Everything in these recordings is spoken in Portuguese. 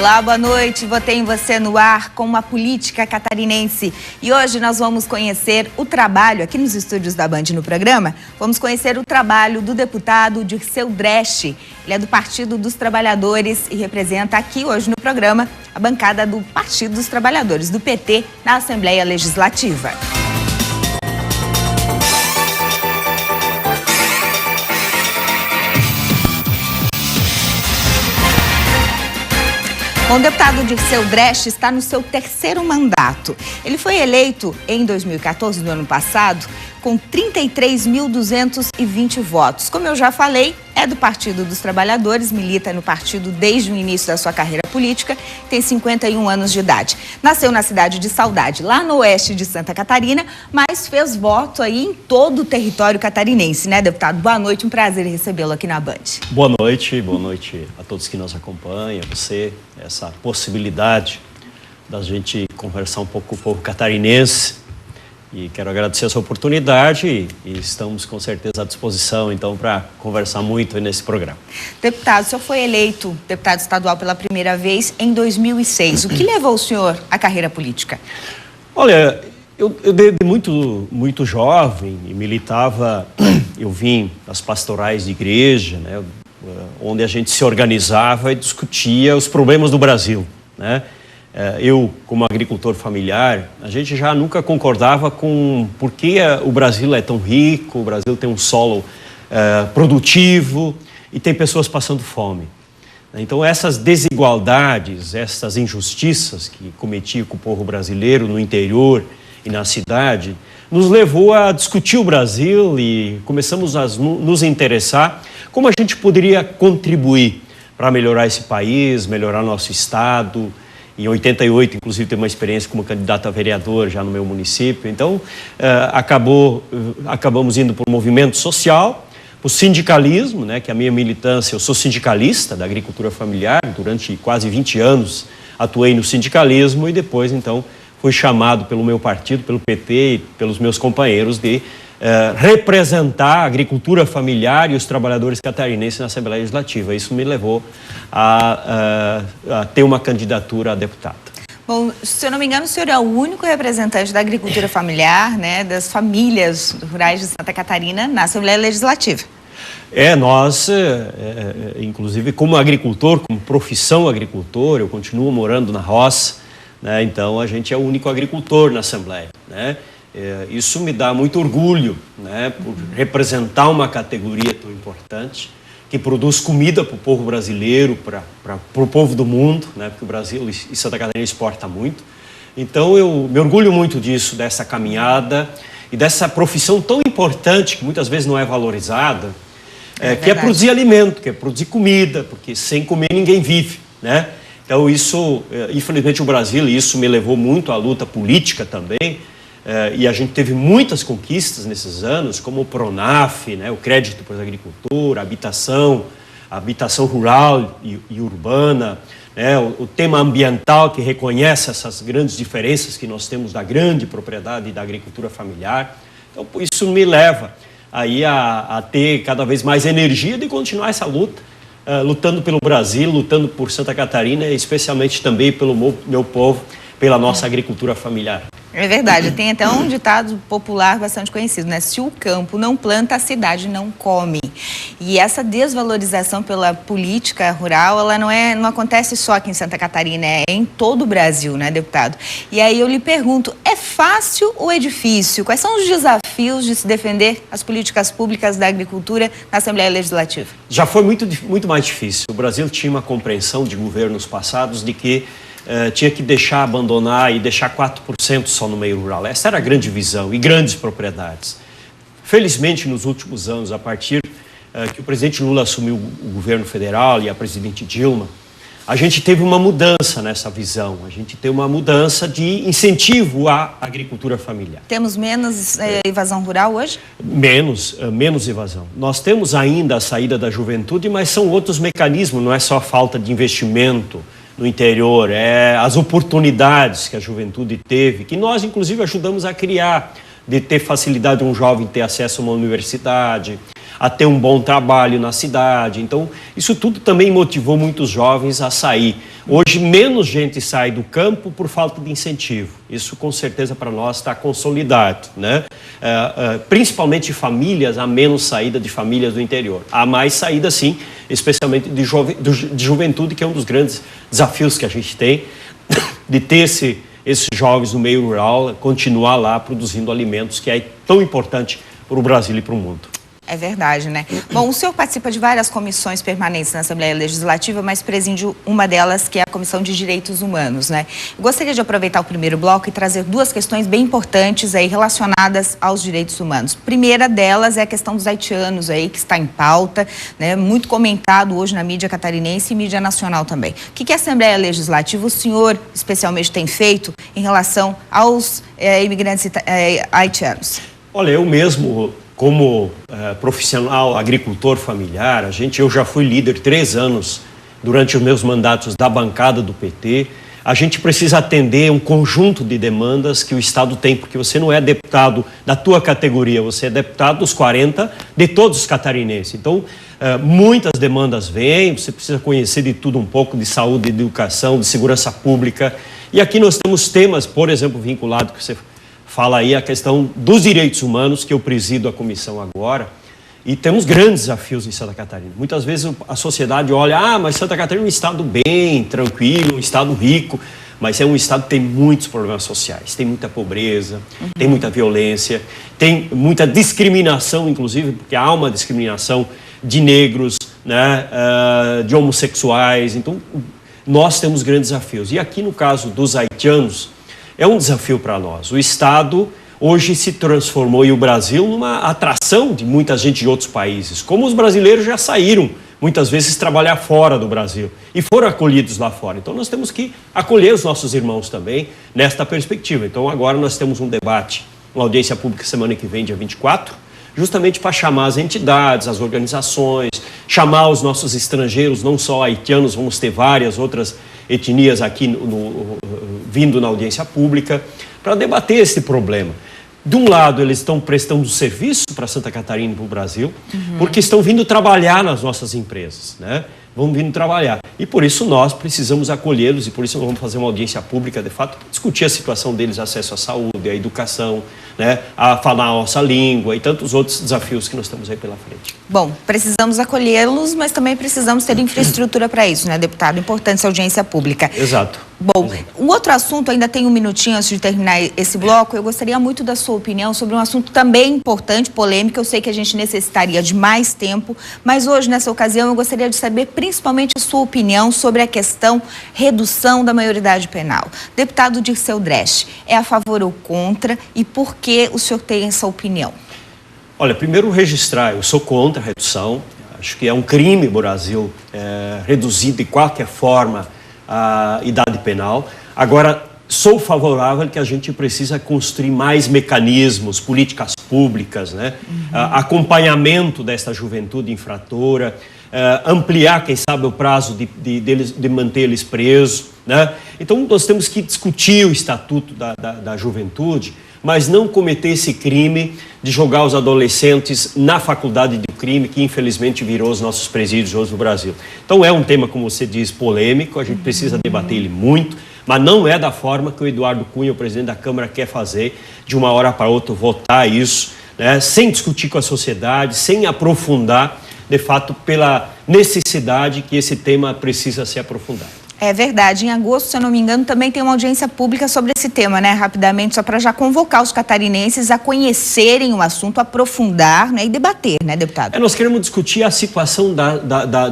Olá, boa noite. Votei em você no ar com uma política catarinense. E hoje nós vamos conhecer o trabalho, aqui nos estúdios da Band no programa, vamos conhecer o trabalho do deputado Dirceu Dresch. Ele é do Partido dos Trabalhadores e representa aqui hoje no programa a bancada do Partido dos Trabalhadores, do PT, na Assembleia Legislativa. O deputado Dirceu Dresch está no seu terceiro mandato. Ele foi eleito em 2014, no ano passado, com 33.220 votos. Como eu já falei, é do Partido dos Trabalhadores, milita no partido desde o início da sua carreira política, tem 51 anos de idade. Nasceu na cidade de Saudade, lá no oeste de Santa Catarina, mas fez voto aí em todo o território catarinense, né, deputado? Boa noite, um prazer recebê-lo aqui na Band. Boa noite a todos que nos acompanham, a você, essa possibilidade da gente conversar um pouco com o povo catarinense. E quero agradecer essa oportunidade e estamos com certeza à disposição, então, para conversar muito nesse programa. Deputado, o senhor foi eleito deputado estadual pela primeira vez em 2006. O que levou o senhor à carreira política? Olha, eu desde muito jovem e militava, eu vim das pastorais de igreja, né, onde a gente se organizava e discutia os problemas do Brasil, né? Eu, como agricultor familiar, a gente já nunca concordava com por que o Brasil é tão rico, o Brasil tem um solo produtivo e tem pessoas passando fome. Então, essas desigualdades, essas injustiças que cometiam com o povo brasileiro no interior e na cidade, nos levou a discutir o Brasil e começamos a nos interessar como a gente poderia contribuir para melhorar esse país, melhorar nosso estado. Em 88, inclusive, teve uma experiência como candidato a vereador já no meu município. Então, acabamos indo para o movimento social, para o sindicalismo, né, que a minha militância, eu sou sindicalista da agricultura familiar, durante quase 20 anos atuei no sindicalismo e depois, então, fui chamado pelo meu partido, pelo PT e pelos meus companheiros de representar a agricultura familiar e os trabalhadores catarinenses na Assembleia Legislativa. Isso me levou a ter uma candidatura a deputado. Bom, se eu não me engano, o senhor é o único representante da agricultura familiar, né, das famílias rurais de Santa Catarina na Assembleia Legislativa. Nós, inclusive como agricultor, como profissão agricultor, eu continuo morando na roça, né, então a gente é o único agricultor na Assembleia, né? Isso me dá muito orgulho, né, por representar uma categoria tão importante, que produz comida para o povo brasileiro, para o povo do mundo, né, porque o Brasil e Santa Catarina exporta muito. Então eu me orgulho muito disso, dessa caminhada e dessa profissão tão importante, que muitas vezes não é valorizada, que é produzir alimento, que é produzir comida, porque sem comer ninguém vive, né? Então isso, infelizmente o Brasil, e isso me levou muito à luta política também, e a gente teve muitas conquistas nesses anos, como o PRONAF, né, o crédito para a agricultura, a habitação rural e urbana, né, o tema ambiental que reconhece essas grandes diferenças que nós temos da grande propriedade e da agricultura familiar. Então, isso me leva aí a ter cada vez mais energia de continuar essa luta, lutando pelo Brasil, lutando por Santa Catarina e especialmente também pelo meu povo, pela nossa agricultura familiar. É verdade, tem até um ditado popular bastante conhecido, né? Se o campo não planta, a cidade não come. E essa desvalorização pela política rural, ela não acontece só aqui em Santa Catarina, é em todo o Brasil, né, deputado? E aí eu lhe pergunto, é fácil ou é difícil? Quais são os desafios de se defender as políticas públicas da agricultura na Assembleia Legislativa? Já foi muito mais difícil. O Brasil tinha uma compreensão de governos passados de que tinha que abandonar e deixar 4% só no meio rural. Essa era a grande visão e grandes propriedades. Felizmente, nos últimos anos, a partir que o presidente Lula assumiu o governo federal e a presidente Dilma, a gente teve uma mudança nessa visão, a gente teve uma mudança de incentivo à agricultura familiar. Temos menos evasão rural hoje? Menos evasão. Nós temos ainda a saída da juventude, mas são outros mecanismos, não é só a falta de investimento no interior, as oportunidades que a juventude teve, que nós inclusive ajudamos a criar, de ter facilidade de um jovem ter acesso a uma universidade, a ter um bom trabalho na cidade. Então, isso tudo também motivou muitos jovens a sair. Hoje, menos gente sai do campo por falta de incentivo. Isso, com certeza, para nós está consolidado, né? Principalmente famílias, há menos saída de famílias do interior. Há mais saída, sim, especialmente de juventude, que é um dos grandes desafios que a gente tem, de ter esses jovens no meio rural, continuar lá produzindo alimentos, que é tão importante para o Brasil e para o mundo. É verdade, né? Bom, o senhor participa de várias comissões permanentes na Assembleia Legislativa, mas preside uma delas, que é a Comissão de Direitos Humanos, né? Eu gostaria de aproveitar o primeiro bloco e trazer duas questões bem importantes aí relacionadas aos direitos humanos. Primeira delas é a questão dos haitianos aí, que está em pauta, né? Muito comentado hoje na mídia catarinense e mídia nacional também. O que a Assembleia Legislativa, o senhor especialmente, tem feito em relação aos imigrantes haitianos? Olha, eu mesmo, como profissional agricultor familiar, eu já fui líder 3 anos durante os meus mandatos da bancada do PT. A gente precisa atender um conjunto de demandas que o Estado tem, porque você não é deputado da tua categoria, você é deputado dos 40 de todos os catarinenses. Então, muitas demandas vêm, você precisa conhecer de tudo um pouco, de saúde, de educação, de segurança pública. E aqui nós temos temas, por exemplo, vinculados que você fala aí, a questão dos direitos humanos, que eu presido a comissão agora, e temos grandes desafios em Santa Catarina. Muitas vezes a sociedade olha, mas Santa Catarina é um estado bem, tranquilo, um estado rico, mas é um estado que tem muitos problemas sociais, tem muita pobreza, tem muita violência, tem muita discriminação, inclusive, porque há uma discriminação de negros, né, de homossexuais. Então, nós temos grandes desafios. E aqui, no caso dos haitianos, é um desafio para nós. O Estado hoje se transformou, e o Brasil, numa atração de muita gente de outros países. Como os brasileiros já saíram, muitas vezes, trabalhar fora do Brasil e foram acolhidos lá fora. Então, nós temos que acolher os nossos irmãos também nesta perspectiva. Então, agora nós temos um debate, uma audiência pública semana que vem, dia 24, justamente para chamar as entidades, as organizações, chamar os nossos estrangeiros, não só haitianos, vamos ter várias outras etnias aqui vindo na audiência pública, para debater esse problema. De um lado, eles estão prestando serviço para Santa Catarina e para o Brasil, porque estão vindo trabalhar nas nossas empresas, né? Vão vindo trabalhar. E por isso nós precisamos acolhê-los, e por isso nós vamos fazer uma audiência pública, de fato, para discutir a situação deles, acesso à saúde, à educação, né? A falar a nossa língua e tantos outros desafios que nós temos aí pela frente. Bom, precisamos acolhê-los, mas também precisamos ter infraestrutura para isso, né, deputado? Importante essa audiência pública. Exato. Bom, um outro assunto, ainda tem um minutinho antes de terminar esse bloco, eu gostaria muito da sua opinião sobre um assunto também importante, polêmico. Eu sei que a gente necessitaria de mais tempo, mas hoje, nessa ocasião, eu gostaria de saber principalmente a sua opinião sobre a questão redução da maioridade penal. Deputado Dirceu Dresch, é a favor ou contra, e por que o senhor tem essa opinião? Olha, primeiro registrar, eu sou contra a redução, acho que é um crime no Brasil reduzir de qualquer forma a idade penal. Agora, sou favorável que a gente precisa construir mais mecanismos, políticas públicas, né? Acompanhamento dessa juventude infratora, ampliar, quem sabe, o prazo de manter eles presos, né? Então, nós temos que discutir o estatuto da juventude, mas não cometer esse crime de jogar os adolescentes na faculdade de crime, que infelizmente virou os nossos presídios hoje no Brasil. Então é um tema, como você diz, polêmico, a gente precisa debater ele muito, mas não é da forma que o Eduardo Cunha, o presidente da Câmara, quer fazer, de uma hora para outra votar isso, né, sem discutir com a sociedade, sem aprofundar, de fato, pela necessidade que esse tema precisa ser aprofundado. É verdade. Em agosto, se eu não me engano, também tem uma audiência pública sobre esse tema, né? Rapidamente, só para já convocar os catarinenses a conhecerem o assunto, aprofundar, né? E debater, né, deputado? Nós queremos discutir a situação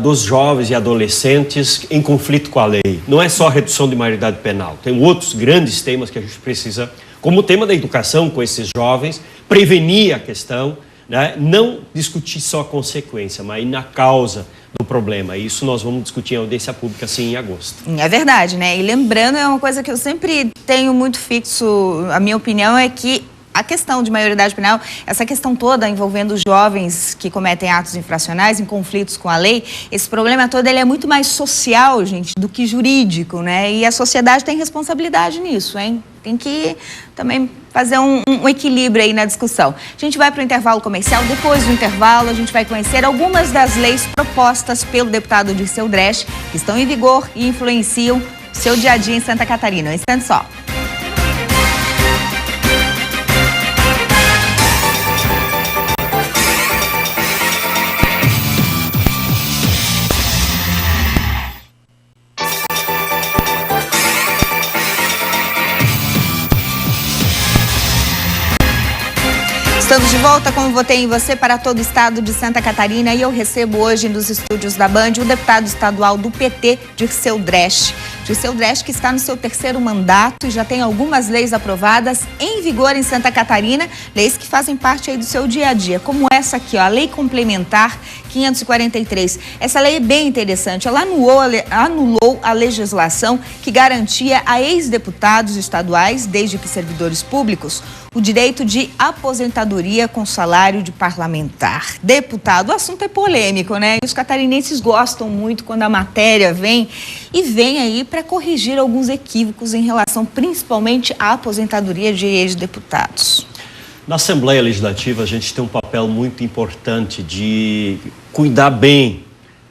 dos jovens e adolescentes em conflito com a lei. Não é só a redução de maioridade penal. Tem outros grandes temas que a gente precisa, como o tema da educação com esses jovens, prevenir a questão, né? Não discutir só a consequência, mas ir na causa do problema. Isso nós vamos discutir em audiência pública, sim, em agosto. É verdade, né? E lembrando, é uma coisa que eu sempre tenho muito fixo, a minha opinião é que a questão de maioridade penal, essa questão toda envolvendo os jovens que cometem atos infracionais em conflitos com a lei, esse problema todo ele é muito mais social, gente, do que jurídico, né? E a sociedade tem responsabilidade nisso, hein? Tem que também fazer um equilíbrio aí na discussão. A gente vai para o intervalo comercial. Depois do intervalo, a gente vai conhecer algumas das leis propostas pelo deputado Dirceu Dresch, que estão em vigor e influenciam o seu dia a dia em Santa Catarina. Um instante só. Estamos de volta com o Votei em Você para todo o estado de Santa Catarina e eu recebo hoje nos estúdios da Band o deputado estadual do PT, Dirceu Dresch. Dirceu Dresch, que está no seu 3º mandato e já tem algumas leis aprovadas em vigor em Santa Catarina, leis que fazem parte aí do seu dia a dia, como essa aqui, ó, a Lei Complementar 543. Essa lei é bem interessante, ela anulou a legislação que garantia a ex-deputados estaduais, desde que servidores públicos, o direito de aposentadoria com salário de parlamentar. Deputado, o assunto é polêmico, né? E os catarinenses gostam muito quando a matéria vem aí para corrigir alguns equívocos em relação principalmente à aposentadoria de ex-deputados. Na Assembleia Legislativa, a gente tem um papel muito importante de cuidar bem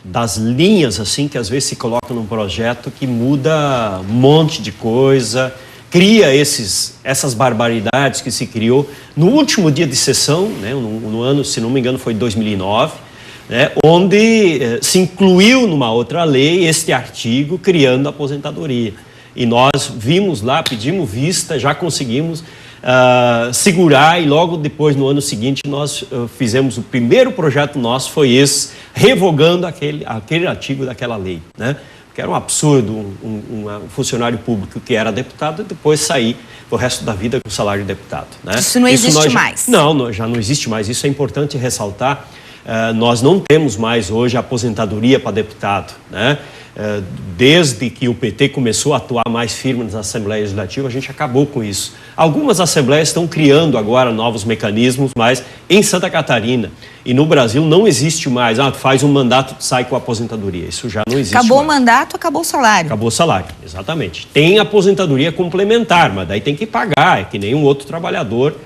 das linhas, assim, que às vezes se coloca num projeto que muda um monte de coisa, cria essas barbaridades que se criou no último dia de sessão, né, no ano, se não me engano, foi 2009, né, onde se incluiu numa outra lei este artigo criando a aposentadoria. E nós vimos lá, pedimos vista, já conseguimos segurar e logo depois, no ano seguinte, nós fizemos o primeiro projeto nosso, foi esse, revogando aquele artigo daquela lei, né? Que era um absurdo um funcionário público que era deputado e depois sair o resto da vida com o salário de deputado, né? Isso não existe mais. Não, já não existe mais. Isso é importante ressaltar. Nós não temos mais hoje aposentadoria para deputado, né? Desde que o PT começou a atuar mais firme nas Assembleias Legislativas, a gente acabou com isso. Algumas assembleias estão criando agora novos mecanismos, mas em Santa Catarina e no Brasil não existe mais. Faz um mandato, sai com a aposentadoria. Isso já não existe Acabou mais. O mandato, acabou o salário. Acabou o salário, exatamente. Tem aposentadoria complementar, mas daí tem que pagar, é que nem um outro trabalhador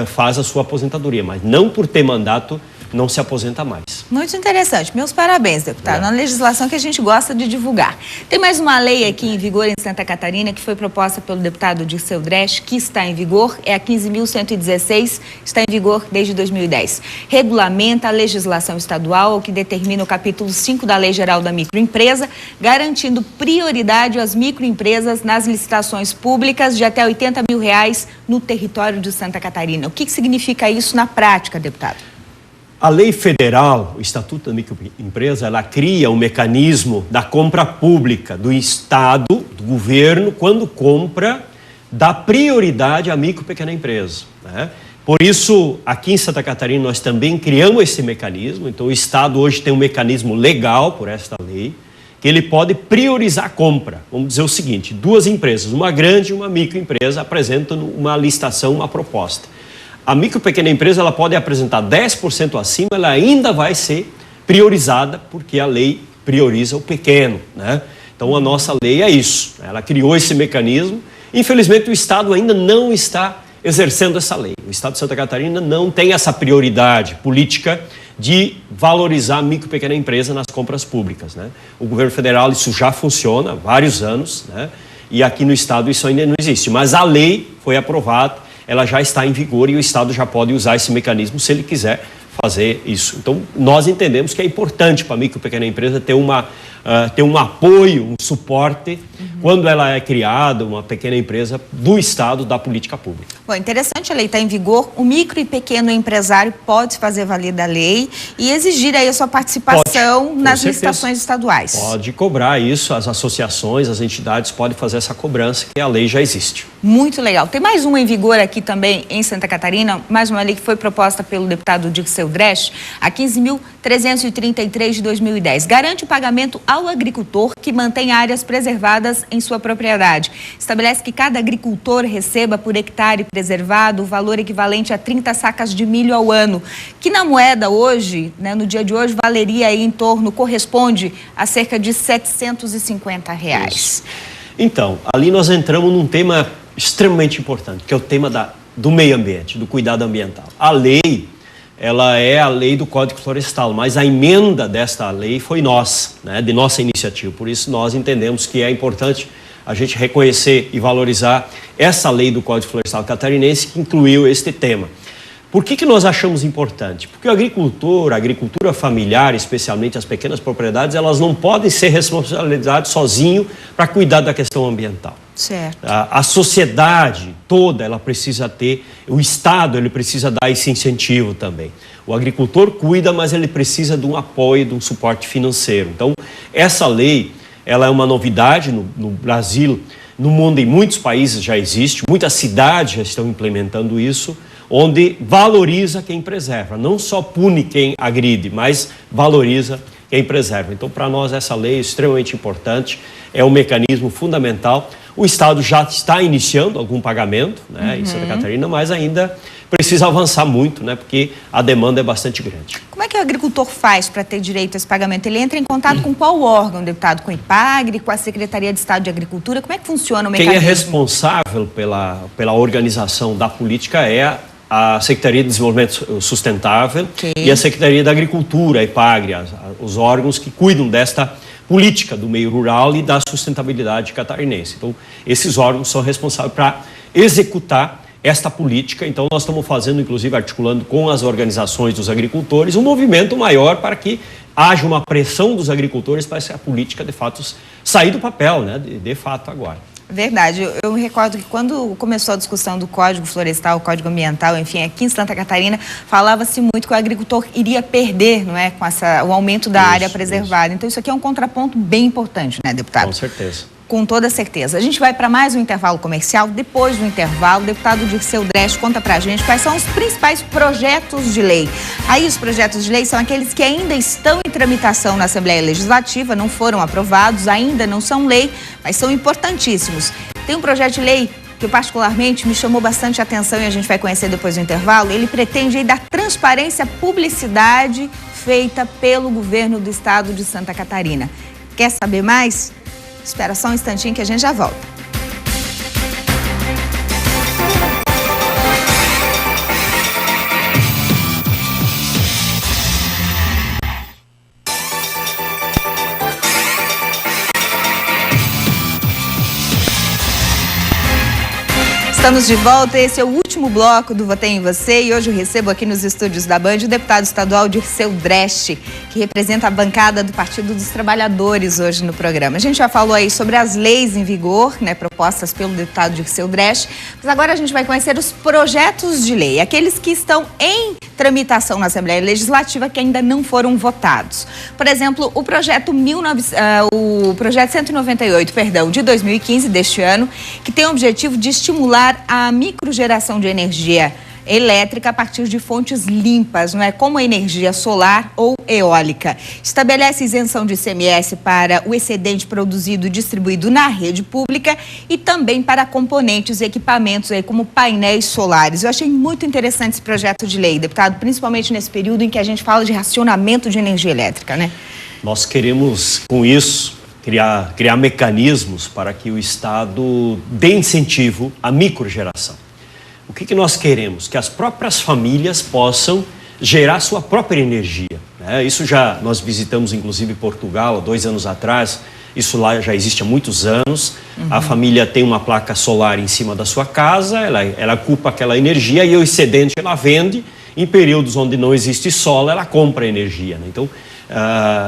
faz a sua aposentadoria, mas não por ter mandato não se aposenta mais. Muito interessante. Meus parabéns, deputado. Uma legislação que a gente gosta de divulgar. Tem mais uma lei aqui em vigor em Santa Catarina que foi proposta pelo deputado Dirceu Dresch, que está em vigor, é a 15.116, está em vigor desde 2010. Regulamenta a legislação estadual, que determina o capítulo 5 da Lei Geral da Microempresa, garantindo prioridade às microempresas nas licitações públicas de até R$80 mil no território de Santa Catarina. O que significa isso na prática, deputado? A lei federal, o Estatuto da Microempresa, ela cria um mecanismo da compra pública do Estado, do governo, quando compra, dá prioridade à micro e pequena empresa, né? Por isso, aqui em Santa Catarina, nós também criamos esse mecanismo. Então, o Estado hoje tem um mecanismo legal por esta lei, que ele pode priorizar a compra. Vamos dizer o seguinte, 2 empresas, uma grande e uma microempresa, apresentam uma licitação, uma proposta. A micro e pequena empresa ela pode apresentar 10% acima, ela ainda vai ser priorizada, porque a lei prioriza o pequeno, né? Então, a nossa lei é isso. Ela criou esse mecanismo. Infelizmente, o Estado ainda não está exercendo essa lei. O Estado de Santa Catarina não tem essa prioridade política de valorizar a micro e pequena empresa nas compras públicas, né? O governo federal, isso já funciona há vários anos, né? E aqui no Estado isso ainda não existe. Mas a lei foi aprovada, ela já está em vigor e o Estado já pode usar esse mecanismo se ele quiser fazer isso. Então, nós entendemos que é importante para a micro e pequena empresa ter um apoio, um suporte, quando ela é criada, uma pequena empresa do Estado, da política pública. Bom, interessante, a lei está em vigor, o micro e pequeno empresário pode fazer valer da lei e exigir aí a sua participação nas licitações estaduais. Pode cobrar isso, as associações, as entidades podem fazer essa cobrança, que a lei já existe. Muito legal. Tem mais uma em vigor aqui também em Santa Catarina, mais uma lei que foi proposta pelo deputado Dirceu Dresch, a 15.333 de 2010. Garante o pagamento ao agricultor que mantém áreas preservadas em sua propriedade. Estabelece que cada agricultor receba por hectare preservado o valor equivalente a 30 sacas de milho ao ano, que na moeda hoje, né, no dia de hoje, valeria aí em torno, corresponde a cerca de R$750. Isso. Então, ali nós entramos num tema extremamente importante, que é o tema do meio ambiente, do cuidado ambiental. A lei, ela é a lei do Código Florestal, mas a emenda desta lei foi nossa, né, de nossa iniciativa. Por isso nós entendemos que é importante a gente reconhecer e valorizar essa lei do Código Florestal catarinense que incluiu este tema. Por que nós achamos importante? Porque o agricultor, a agricultura familiar, especialmente as pequenas propriedades, elas não podem ser responsabilizadas sozinho para cuidar da questão ambiental. Certo. A sociedade toda, ela precisa ter, o Estado, ele precisa dar esse incentivo também. O agricultor cuida, mas ele precisa de um apoio, de um suporte financeiro. Então, essa lei, ela é uma novidade no Brasil, no mundo, em muitos países já existe, muitas cidades já estão implementando isso, onde valoriza quem preserva, não só pune quem agride, mas valoriza quem preserva. Então, para nós, essa lei é extremamente importante, é um mecanismo fundamental. O Estado já está iniciando algum pagamento, né, em Santa Catarina, mas ainda precisa avançar muito, né, porque a demanda é bastante grande. Como é que o agricultor faz para ter direito a esse pagamento? Ele entra em contato com qual órgão, deputado? Com o IPAGRE, com a Secretaria de Estado de Agricultura? Como é que funciona o mecanismo? Quem é responsável pela organização da política é a Secretaria de Desenvolvimento Sustentável e a Secretaria da Agricultura, a IPAGRE, os órgãos que cuidam desta política do meio rural e da sustentabilidade catarinense. Então, esses órgãos são responsáveis para executar esta política. Então, nós estamos fazendo, inclusive, articulando com as organizações dos agricultores, um movimento maior para que haja uma pressão dos agricultores para essa política, de fato, sair do papel, né, de fato, agora. Verdade. Eu me recordo que quando começou a discussão do Código Florestal, o Código Ambiental, enfim, aqui em Santa Catarina, falava-se muito que o agricultor iria perder, não é, com o aumento da área preservada. Então, isso aqui é um contraponto bem importante, né, deputado? Com certeza. Com toda certeza. A gente vai para mais um intervalo comercial. Depois do intervalo, o deputado Dirceu Dresch conta para a gente quais são os principais projetos de lei. Aí os projetos de lei são aqueles que ainda estão em tramitação na Assembleia Legislativa, não foram aprovados, ainda não são lei, mas são importantíssimos. Tem um projeto de lei que particularmente me chamou bastante atenção e a gente vai conhecer depois do intervalo. Ele pretende aí dar transparência à publicidade feita pelo governo do estado de Santa Catarina. Quer saber mais? Espera só um instantinho que a gente já volta. Estamos de volta, esse é o último bloco do Votei em Você e hoje eu recebo aqui nos estúdios da Band o deputado estadual Dirceu Dresch, que representa a bancada do Partido dos Trabalhadores hoje no programa. A gente já falou aí sobre as leis em vigor, né, propostas pelo deputado Dirceu Dresch, mas agora a gente vai conhecer os projetos de lei, aqueles que estão em tramitação na Assembleia Legislativa que ainda não foram votados. Por exemplo, o projeto 198, de 2015, deste ano, que tem o objetivo de estimular a microgeração de energia elétrica a partir de fontes limpas, não é? Como a energia solar ou eólica. Estabelece isenção de ICMS para o excedente produzido e distribuído na rede pública e também para componentes e equipamentos aí, como painéis solares. Eu achei muito interessante esse projeto de lei, deputado, principalmente nesse período em que a gente fala de racionamento de energia elétrica, né? Nós queremos, com isso, criar mecanismos para que o Estado dê incentivo à microgeração. O que nós queremos? Que as próprias famílias possam gerar sua própria energia, né? Isso nós visitamos inclusive Portugal há 2 anos atrás, isso lá já existe há muitos anos. A família tem uma placa solar em cima da sua casa, ela ocupa aquela energia e o excedente ela vende. Em períodos onde não existe sol, ela compra energia, né? Então,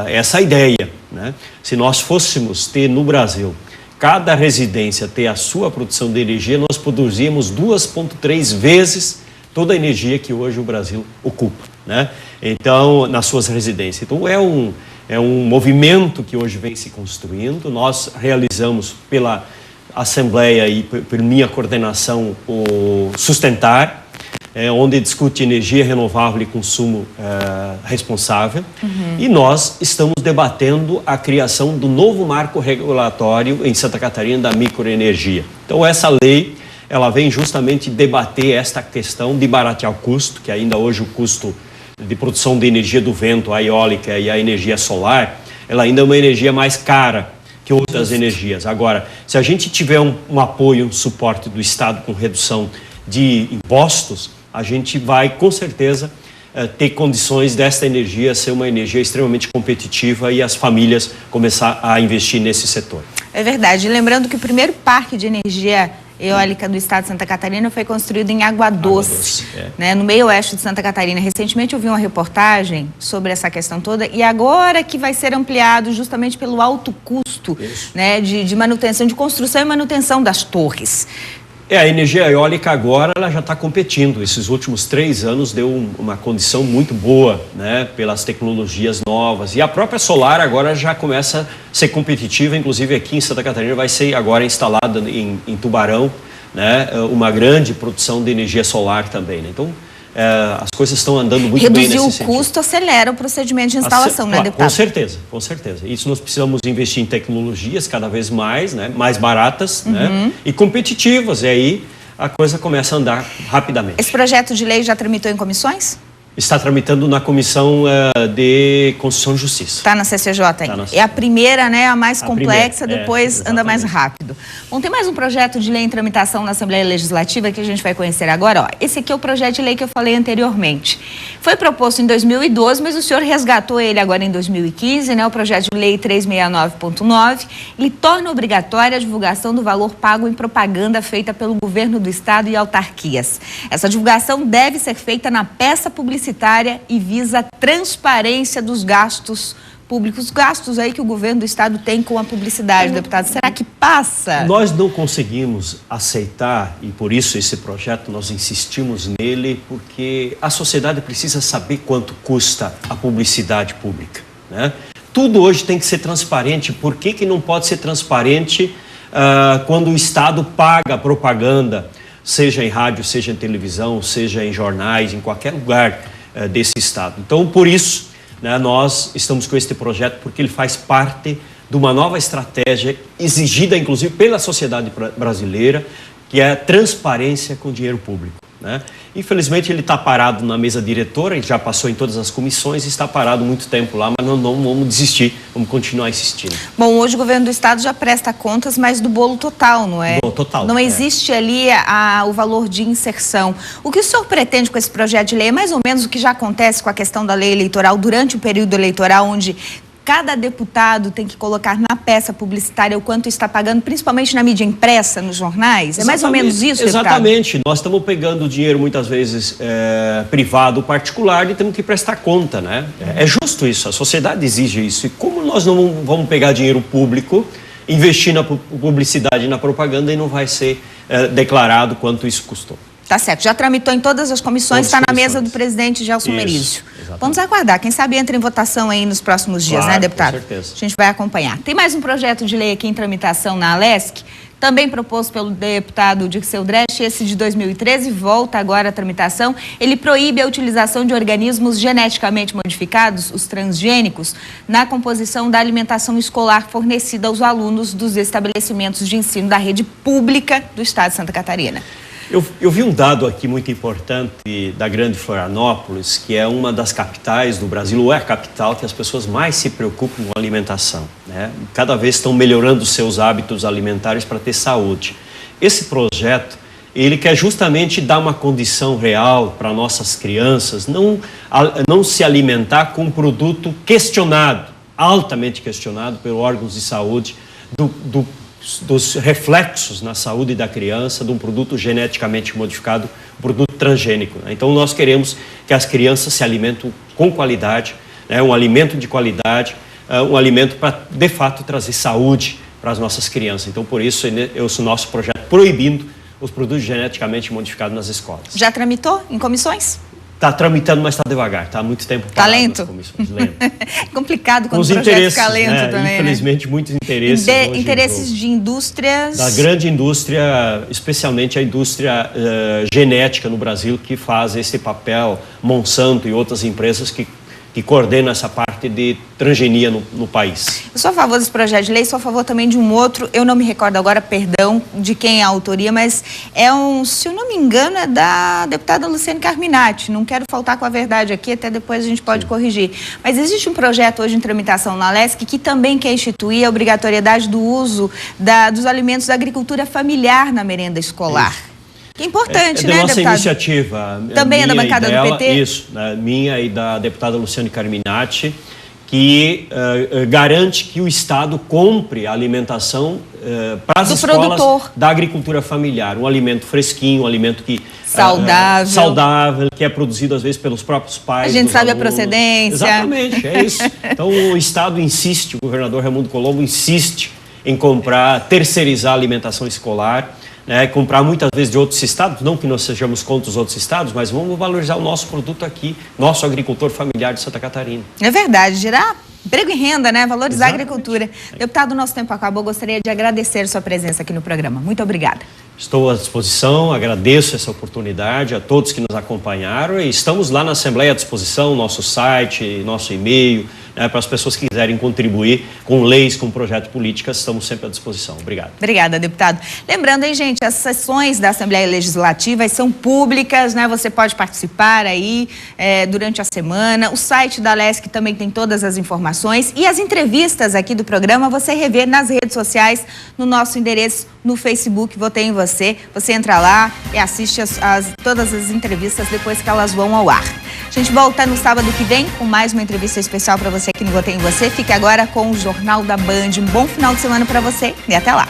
essa é a ideia, né? Se nós fôssemos ter no Brasil, cada residência ter a sua produção de energia, nós produzíamos 2,3 vezes toda a energia que hoje o Brasil ocupa, né? Então, nas suas residências. Então, é um movimento que hoje vem se construindo. Nós realizamos pela Assembleia e por minha coordenação o Sustentar, onde discute energia renovável e consumo responsável. E nós estamos debatendo a criação do novo marco regulatório em Santa Catarina da microenergia. Então, essa lei, ela vem justamente debater esta questão de baratear o custo, que ainda hoje o custo de produção de energia do vento, a eólica e a energia solar, ela ainda é uma energia mais cara que outras energias. Agora, se a gente tiver um apoio, um suporte do Estado com redução de impostos, a gente vai, com certeza, ter condições desta energia ser uma energia extremamente competitiva e as famílias começar a investir nesse setor. É verdade. Lembrando que o primeiro parque de energia eólica do estado de Santa Catarina foi construído em Água Doce, né, no meio oeste de Santa Catarina. Recentemente eu vi uma reportagem sobre essa questão toda e agora que vai ser ampliado justamente pelo alto custo, né, de manutenção, de construção e manutenção das torres. A energia eólica agora ela já está competindo. Esses últimos 3 anos deu uma condição muito boa, né, pelas tecnologias novas. E a própria solar agora já começa a ser competitiva, inclusive aqui em Santa Catarina vai ser agora instalada em Tubarão, né, uma grande produção de energia solar também, né? Então, as coisas estão andando muito bem nesse sentido. Reduzir o custo acelera o procedimento de instalação, né, deputado? Com certeza, com certeza. Isso nós precisamos investir em tecnologias cada vez mais, né, mais baratas, né, e competitivas. E aí a coisa começa a andar rapidamente. Esse projeto de lei já tramitou em comissões? Está tramitando na Comissão de Constituição e Justiça. Está na CCJ ainda. É a primeira, né, a mais complexa, depois anda mais rápido. Bom, tem mais um projeto de lei em tramitação na Assembleia Legislativa que a gente vai conhecer agora. Ó, esse aqui é o projeto de lei que eu falei anteriormente. Foi proposto em 2012, mas o senhor resgatou ele agora em 2015, né, o projeto de lei 369.9. Ele torna obrigatória a divulgação do valor pago em propaganda feita pelo governo do estado e autarquias. Essa divulgação deve ser feita na peça publicitária e visa a transparência dos gastos públicos, gastos aí que o governo do estado tem com a publicidade, deputado. Será que passa? Nós não conseguimos aceitar, e por isso esse projeto nós insistimos nele, porque a sociedade precisa saber quanto custa a publicidade pública, né? Tudo hoje tem que ser transparente. Por que não pode ser transparente quando o estado paga a propaganda, seja em rádio, seja em televisão, seja em jornais, em qualquer lugar desse estado? Então, por isso, né, nós estamos com este projeto, porque ele faz parte de uma nova estratégia exigida, inclusive, pela sociedade brasileira, que é a transparência com o dinheiro público, né? Infelizmente, ele está parado na mesa diretora, ele já passou em todas as comissões e está parado muito tempo lá, mas não vamos desistir, vamos continuar insistindo. Bom, hoje o governo do estado já presta contas, mas do bolo total, não é? Bolo total. Não existe ali o valor de inserção. O que o senhor pretende com esse projeto de lei é mais ou menos o que já acontece com a questão da lei eleitoral durante o período eleitoral, onde cada deputado tem que colocar na peça publicitária o quanto está pagando, principalmente na mídia impressa, nos jornais? É mais ou menos isso, deputado? Exatamente. Nós estamos pegando dinheiro, muitas vezes, privado, particular, e temos que prestar conta, né? É justo isso, a sociedade exige isso. E como nós não vamos pegar dinheiro público, investir na publicidade e na propaganda e não vai ser declarado quanto isso custou? Tá certo, já tramitou em todas as comissões, está na mesa do presidente Gelson Merizio. Vamos aguardar, quem sabe entra em votação aí nos próximos dias, né, deputado? Com certeza. A gente vai acompanhar. Tem mais um projeto de lei aqui em tramitação na Alesc, também proposto pelo deputado Dirceu Dresch, esse de 2013, volta agora à tramitação. Ele proíbe a utilização de organismos geneticamente modificados, os transgênicos, na composição da alimentação escolar fornecida aos alunos dos estabelecimentos de ensino da rede pública do estado de Santa Catarina. Eu vi um dado aqui muito importante da Grande Florianópolis, que é uma das capitais do Brasil, ou é a capital que as pessoas mais se preocupam com a alimentação, né? Cada vez estão melhorando os seus hábitos alimentares para ter saúde. Esse projeto, ele quer justamente dar uma condição real para nossas crianças, não se alimentar com um produto questionado, altamente questionado pelos órgãos de saúde, dos reflexos na saúde da criança de um produto geneticamente modificado, um produto transgênico, né? Então nós queremos que as crianças se alimentem com qualidade, né? Um alimento de qualidade, um alimento para de fato trazer saúde para as nossas crianças. Então por isso o nosso projeto proibindo os produtos geneticamente modificados nas escolas. Já tramitou em comissões? Está tramitando, mas está devagar, está há muito tempo parado. Tá lento? Lento. É complicado quando os o projeto fica lento, né? Também, infelizmente, né? Muitos interesses. Interesses de indústrias. Da grande indústria, especialmente a indústria genética no Brasil, que faz esse papel, Monsanto e outras empresas que coordenam essa parte de transgenia no país. Eu sou a favor desse projeto de lei, sou a favor também de um outro, eu não me recordo agora, perdão, de quem é a autoria, mas se eu não me engano, é da deputada Luciane Carminati. Não quero faltar com a verdade aqui, até depois a gente pode corrigir. Mas existe um projeto hoje em tramitação na Alesc que também quer instituir a obrigatoriedade do uso dos alimentos da agricultura familiar na merenda escolar. Que importante, é né, da nossa deputado? iniciativa. Também é da bancada do PT? Isso, né, minha e da deputada Luciane Carminati, que garante que o Estado compre a alimentação para as escolas da agricultura familiar. Um alimento fresquinho, um alimento que saudável, que é produzido às vezes pelos próprios pais. A gente sabe alunos. A procedência. Exatamente, é isso. Então o Estado insiste, o governador Raimundo Colombo insiste em comprar, terceirizar a alimentação escolar, né, comprar muitas vezes de outros estados, não que nós sejamos contra os outros estados, mas vamos valorizar o nosso produto aqui, nosso agricultor familiar de Santa Catarina. É verdade, gerar emprego e renda, né? Valorizar a agricultura. Deputado, nosso tempo acabou, gostaria de agradecer sua presença aqui no programa. Muito obrigada. Estou à disposição, agradeço essa oportunidade a todos que nos acompanharam e estamos lá na Assembleia à disposição, nosso site, nosso e-mail, né, para as pessoas que quiserem contribuir com leis, com projetos políticos, estamos sempre à disposição. Obrigado. Obrigada, deputado. Lembrando, hein, gente, as sessões da Assembleia Legislativa são públicas, né? Você pode participar aí durante a semana. O site da LESC também tem todas as informações e as entrevistas aqui do programa você revê nas redes sociais, no nosso endereço no Facebook, Votei em Você. Você entra lá e assiste todas as entrevistas depois que elas vão ao ar. A gente volta no sábado que vem com mais uma entrevista especial para você aqui no Votei em Você. Fique agora com o Jornal da Band. Um bom final de semana para você e até lá.